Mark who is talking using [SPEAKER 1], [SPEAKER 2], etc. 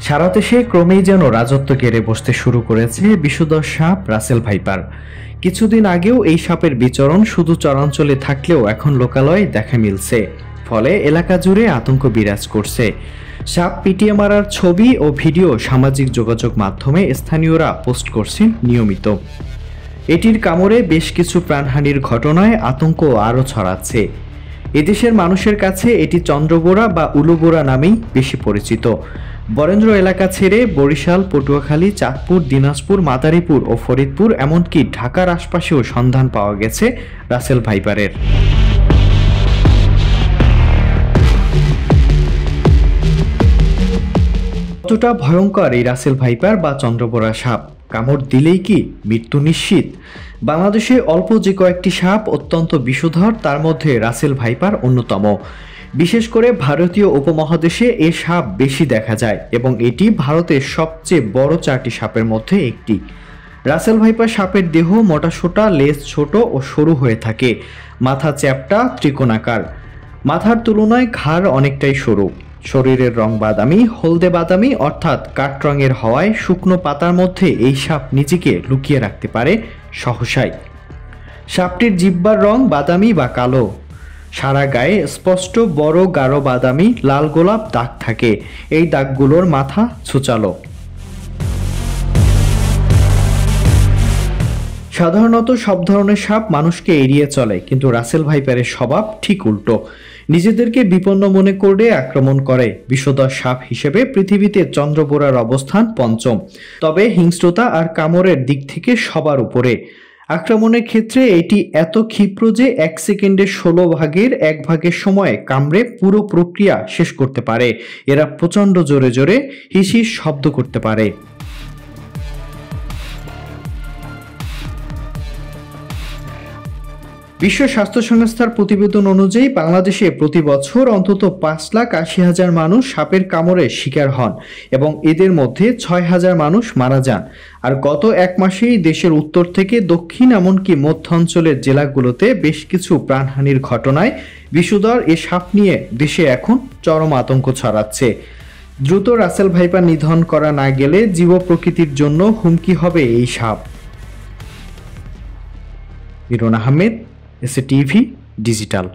[SPEAKER 1] সারা দেশে ক্রমেই যেন রাজত্ব গেড়ে বসতে শুরু করেছে বিষধর সাপ রাসেল ভাইপার। কিছুদিন আগেও এই সাপের বিচরণ শুধু চরাঞ্চলে থাকলেও এখন লোকালয়ে দেখা মিলছে, ফলে এলাকা জুড়ে আতঙ্ক বিরাজ করছে। সাপ পিটিয়ে মারার ছবি ও ভিডিও সামাজিক যোগাযোগ মাধ্যমে স্থানীয়রা পোস্ট করছেন নিয়মিত। এটির কামড়ে বেশ কিছু প্রাণহানির ঘটনায় আতঙ্ক আরও ছড়াচ্ছে। এদেশের মানুষের কাছে এটি চন্দ্রবোরা বা উলুবোরা নামেই বেশি পরিচিত। বরেন্দ্র এলাকা ছেড়ে বরিশাল, পটুয়াখালী, চাঁদপুর, দিনাজপুর, মাদারীপুর ও ফরিদপুর এমনকি ঢাকার আশপাশেও সন্ধান পাওয়া গেছে রাসেল ভাইপারের। কতটা ভয়ঙ্কর এই রাসেল ভাইপার বা চন্দ্রবোরা সাপ? কামড় দিলেই কি মৃত্যু নিশ্চিত? বাংলাদেশে অল্প যে কয়েকটি সাপ অত্যন্ত বিষধর, তার মধ্যে রাসেল ভাইপার অন্যতম। বিশেষ করে ভারতীয় উপমহাদেশে এ সাপ বেশি দেখা যায় এবং এটি ভারতের সবচেয়ে বড় 4টি সাপের মধ্যে একটি। রাসেল ভাইপার সাপের দেহ মোটাসোটা, লেজ ছোট ও সরু হয়ে থাকে, মাথা চ্যাপ্টা ত্রিকোণাকার, মাথার তুলনায় ঘাড় অনেকটাই সরু। শরীরের রং বাদামি, হলদে বাদামি অর্থাৎ কাঠ রঙের হওয়ায় শুকনো পাতার মধ্যে এই সাপ নিজেকে লুকিয়ে রাখতে পারে সহসাই। সাপটির জিহ্বার রং বাদামি বা কালো। সারা গায়ে স্পষ্ট বড় গাঢ় বাদামি লাল গোলাপ দাগ থাকে। এই দাগগুলোর মাথা ছুচালো। সাধারণত সব ধরনের সাপ মানুষকে এড়িয়ে চলে, কিন্তু রাসেল ভাইপারের স্বভাব ঠিক উল্টো। নিজেদেরকে বিপন্ন মনে করে আক্রমণ করে। বিষধর সাপ হিসেবে পৃথিবীতে চন্দ্রবোরার অবস্থান 5ম, তবে হিংস্রতা আর কামড়ের দিক থেকে সবার উপরে। আক্রমণের ক্ষেত্রে এটি এত ক্ষিপ্র যে 1 সেকেন্ডে 16 ভাগের 1 ভাগের সময় কামড়ে পুরো প্রক্রিয়া শেষ করতে পারে। এরা প্রচণ্ড জোরে জোরে হিসিস শব্দ করতে পারে। বিশ্ব স্বাস্থ্য সংস্থার প্রতিবেদন অনুযায়ী বাংলাদেশে প্রতি বছর অন্তত 5,80,000 মানুষ সাপের কামড়ের শিকার হন এবং এদের মধ্যে 6,000 মানুষ মারা যান। আর গত 1 মাসেই দেশের উত্তর থেকে দক্ষিণ এমনকি মধ্য অঞ্চলের জেলাগুলোতে বেশ কিছু প্রাণহানির ঘটনায় বিষধর এ সাপ নিয়ে দেশে এখন চরম আতঙ্ক ছড়াচ্ছে। দ্রুত রাসেল ভাইপার নিধন করা না গেলে জীব প্রকৃতির জন্য হুমকি হবে এই সাপ। Miran Ahmed, SA TV digital.